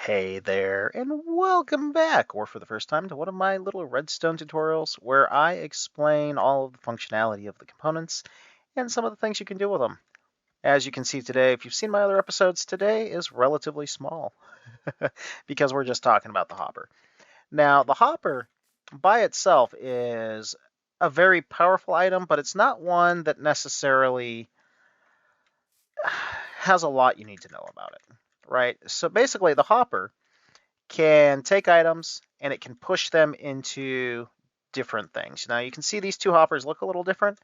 Hey there, and welcome back, or for the first time, to one of my little redstone tutorials where I explain all of the functionality of the components and some of the things you can do with them. As you can see today, if you've seen my other episodes, today is relatively small because we're just talking about the hopper. Now, the hopper by itself is a very powerful item, but it's not one that necessarily has a lot you need to know about it, right? So basically, the hopper can take items and it can push them into different things. Now you can see these two hoppers look a little different.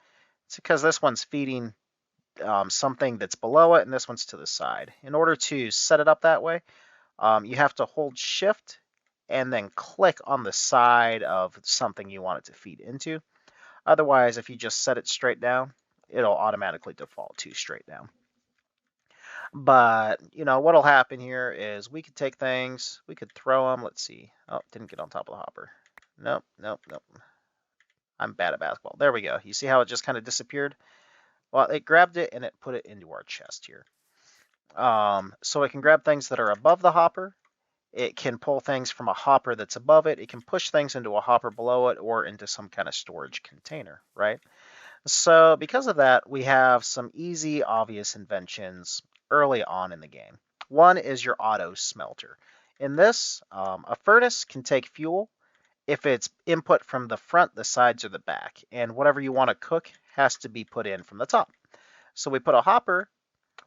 It's because this one's feeding something that's below it and this one's to the side. In order to set it up that way, you have to hold shift and then click on the side of something you want it to feed into. Otherwise, if you just set it straight down, it'll automatically default to straight down. But, what'll happen here is we could take things, we could throw them. Let's see. Oh, didn't get on top of the hopper. Nope, nope, nope. I'm bad at basketball. There we go. You see how it just kind of disappeared? Well, it grabbed it and it put it into our chest here. So it can grab things that are above the hopper. It can pull things from a hopper that's above it. It can push things into a hopper below it or into some kind of storage container, right? So because of that, we have some easy, obvious inventions early on in the game. One is your auto smelter. In this, a furnace can take fuel if it's input from the front, the sides, or the back, and whatever you want to cook has to be put in from the top. So we put a hopper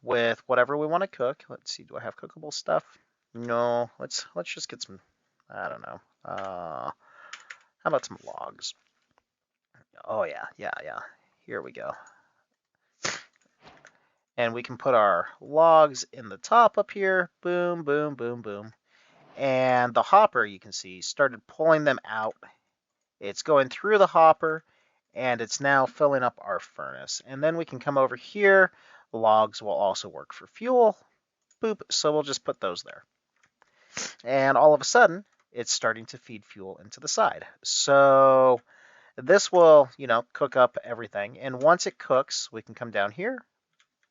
with whatever we want to cook. Let's see, do I have cookable stuff? No, let's just get some, I don't know. How about some logs? Oh yeah. Here we go. And we can put our logs in the top up here. Boom, boom, boom, boom. And the hopper, you can see, started pulling them out. It's going through the hopper, and it's now filling up our furnace. And then we can come over here. Logs will also work for fuel. Boop, so we'll just put those there. And all of a sudden, it's starting to feed fuel into the side. So this will, cook up everything. And once it cooks, we can come down here.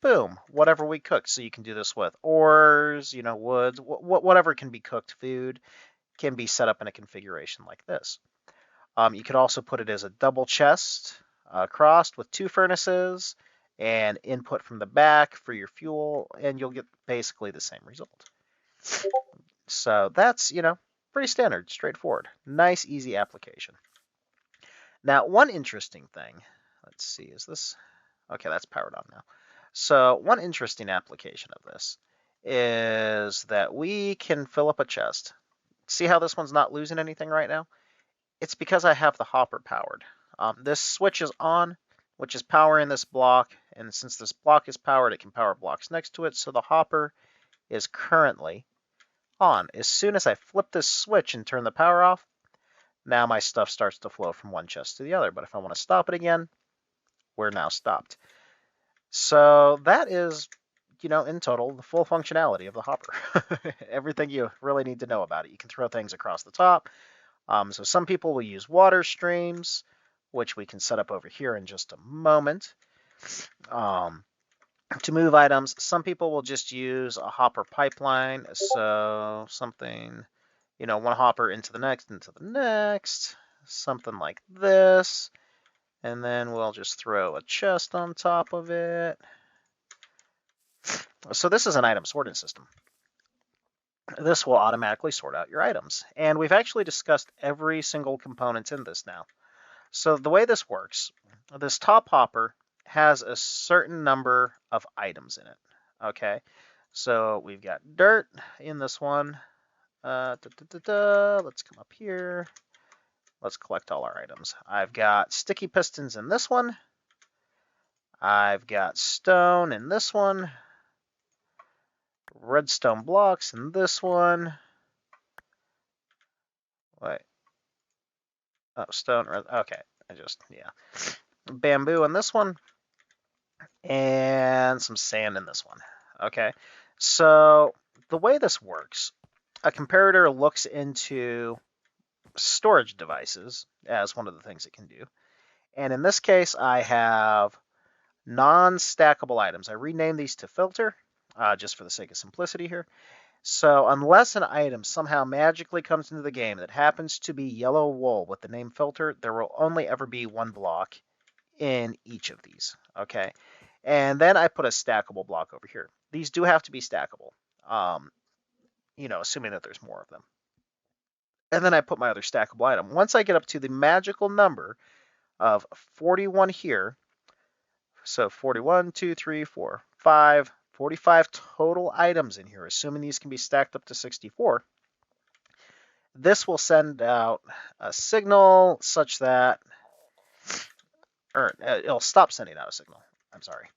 Boom, whatever we cook. So you can do this with ores, woods, whatever can be cooked food can be set up in a configuration like this. You could also put it as a double chest crossed with two furnaces and input from the back for your fuel, and you'll get basically the same result. So that's, pretty standard, straightforward. Nice, easy application. Now, one interesting thing, let's see, is this, okay, that's powered on now. So one interesting application of this is that we can fill up a chest. See how this one's not losing anything right now? It's because I have the hopper powered. This switch is on, which is powering this block, and since this block is powered, it can power blocks next to it, so the hopper is currently on. As soon as I flip this switch and turn the power off, now my stuff starts to flow from one chest to the other, but if I want to stop it again, we're now stopped. So that is, in total, the full functionality of the hopper. Everything you really need to know about it. You can throw things across the top. So some people will use water streams, which we can set up over here in just a moment. To move items, some people will just use a hopper pipeline. So something, one hopper into the next, something like this. And then we'll just throw a chest on top of it. So this is an item sorting system. This will automatically sort out your items. And we've actually discussed every single component in this now. So the way this works, this top hopper has a certain number of items in it. Okay, so we've got dirt in this one. Let's come up here. Let's collect all our items. I've got sticky pistons in this one. I've got stone in this one. Redstone blocks in this one. Wait. Oh, stone. Okay. Yeah. Bamboo in this one. And some sand in this one. Okay. So the way this works, a comparator looks into storage devices as one of the things it can do. And in this case, I have non-stackable items. I renamed these to filter, just for the sake of simplicity here. So unless an item somehow magically comes into the game that happens to be yellow wool with the name filter, there will only ever be one block in each of these, okay? And then I put a stackable block over here. These do have to be stackable, assuming that there's more of them. And then I put my other stackable item. Once I get up to the magical number of 41 here, so 41, 2, 3, 4, 5, 45 total items in here, assuming these can be stacked up to 64, this will send out a signal such that, or it'll stop sending out a signal. I'm sorry.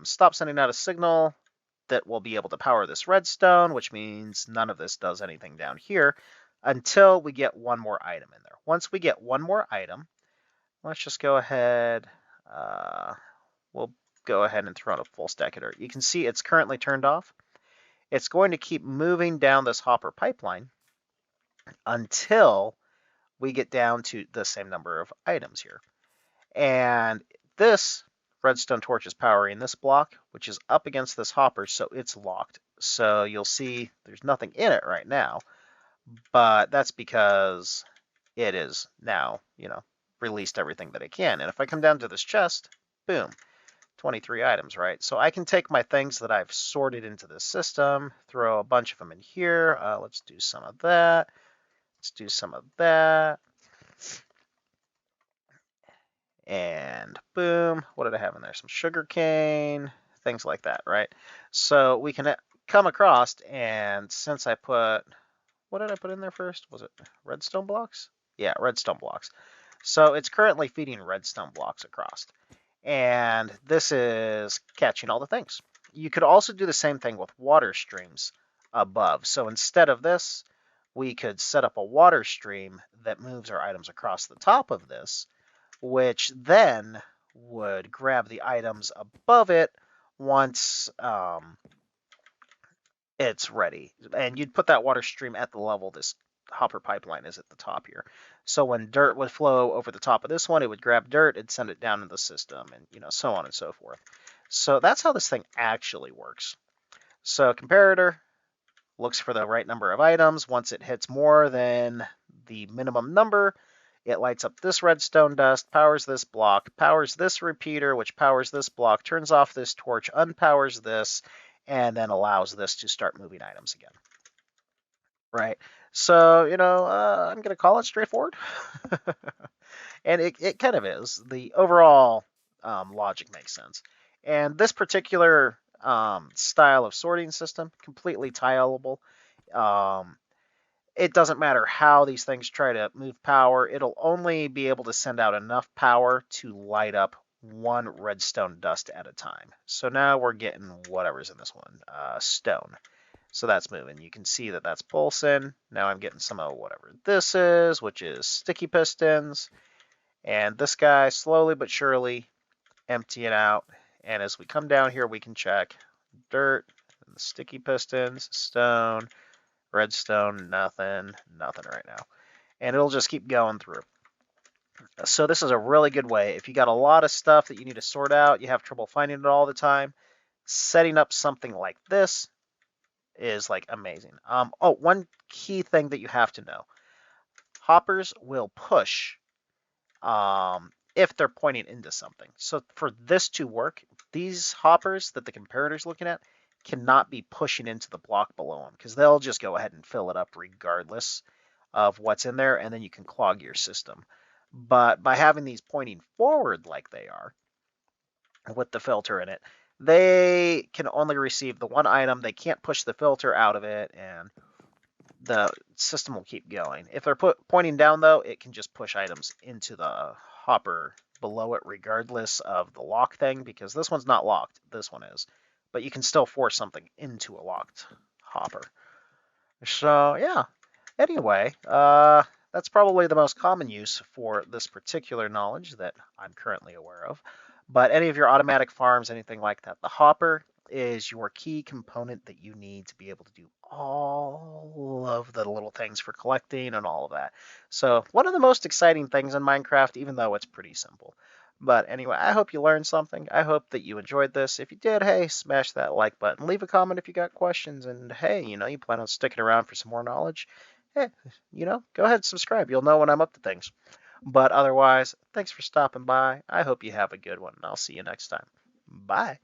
Stop sending out a signal that will be able to power this redstone, which means none of this does anything down here until we get one more item in there. Once we get one more item, let's just go ahead. We'll go ahead and throw in a full stack of dirt. You can see it's currently turned off. It's going to keep moving down this hopper pipeline until we get down to the same number of items here. And this redstone torch is powering this block, which is up against this hopper, so it's locked. So you'll see there's nothing in it right now, but that's because it is now, released everything that it can. And if I come down to this chest, boom, 23 items, right? So I can take my things that I've sorted into this system, throw a bunch of them in here. Let's do some of that. Let's do some of that. And boom, what did I have in there? Some sugar cane, things like that, right? So we can come across, and since I put, what did I put in there first? Was it redstone blocks? Yeah, redstone blocks. So it's currently feeding redstone blocks across. And this is catching all the things. You could also do the same thing with water streams above. So instead of this, we could set up a water stream that moves our items across the top of this, which then would grab the items above it once it's ready. And you'd put that water stream at the level this hopper pipeline is at the top here. So when dirt would flow over the top of this one, it would grab dirt and send it down in the system, and so on and so forth. So that's how this thing actually works. So comparator looks for the right number of items. Once it hits more than the minimum number, it lights up this redstone dust, powers this block, powers this repeater, which powers this block, turns off this torch, unpowers this, and then allows this to start moving items again. Right. So, I'm going to call it straightforward. And it kind of is. The overall logic makes sense. And this particular style of sorting system, completely tileable. It doesn't matter how these things try to move power. It'll only be able to send out enough power to light up one redstone dust at a time. So now we're getting whatever's in this one, stone. So that's moving. You can see that that's pulsing. Now I'm getting some of whatever this is, which is sticky pistons. And this guy, slowly but surely, emptying out. And as we come down here, we can check dirt, and the sticky pistons, stone, redstone, nothing right now. And it'll just keep going through. So this is a really good way. If you got a lot of stuff that you need to sort out, you have trouble finding it all the time, setting up something like this is like amazing. One key thing that you have to know. Hoppers will push if they're pointing into something. So for this to work, these hoppers that the comparator's looking at cannot be pushing into the block below them because they'll just go ahead and fill it up regardless of what's in there, and then you can clog your system. But by having these pointing forward like they are, with the filter in it, they can only receive the one item. They can't push the filter out of it, and the system will keep going. If they're pointing down, though, it can just push items into the hopper below it regardless of the lock thing, because this one's not locked. This one is. But you can still force something into a locked hopper. So, yeah. Anyway, that's probably the most common use for this particular knowledge that I'm currently aware of. But any of your automatic farms, anything like that, the hopper is your key component that you need to be able to do all of the little things for collecting and all of that. So one of the most exciting things in Minecraft, even though it's pretty simple. But anyway, I hope you learned something. I hope that you enjoyed this. If you did, hey, smash that like button. Leave a comment if you got questions. And hey, you plan on sticking around for some more knowledge. Hey, go ahead and subscribe. You'll know when I'm up to things. But otherwise, thanks for stopping by. I hope you have a good one, and I'll see you next time. Bye.